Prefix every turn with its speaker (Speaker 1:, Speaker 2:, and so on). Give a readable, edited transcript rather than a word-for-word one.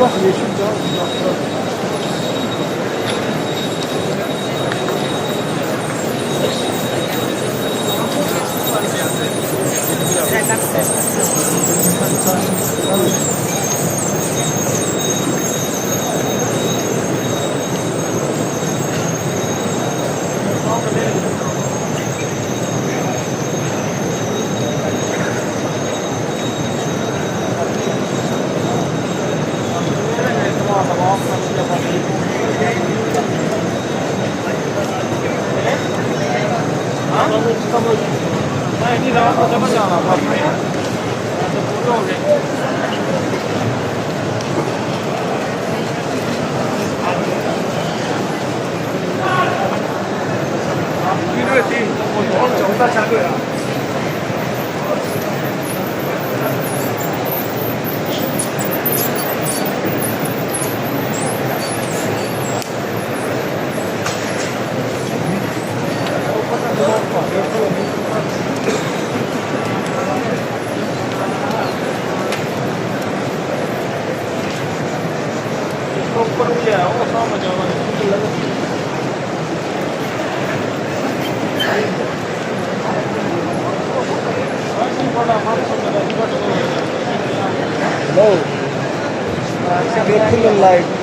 Speaker 1: Bak yeşil daha. नहीं रात को जब जाना था पूरा हो गया 필요해 팀 오늘 정사 자고야 ऊपर भी है वो सामने जाना Hello. Beautiful light.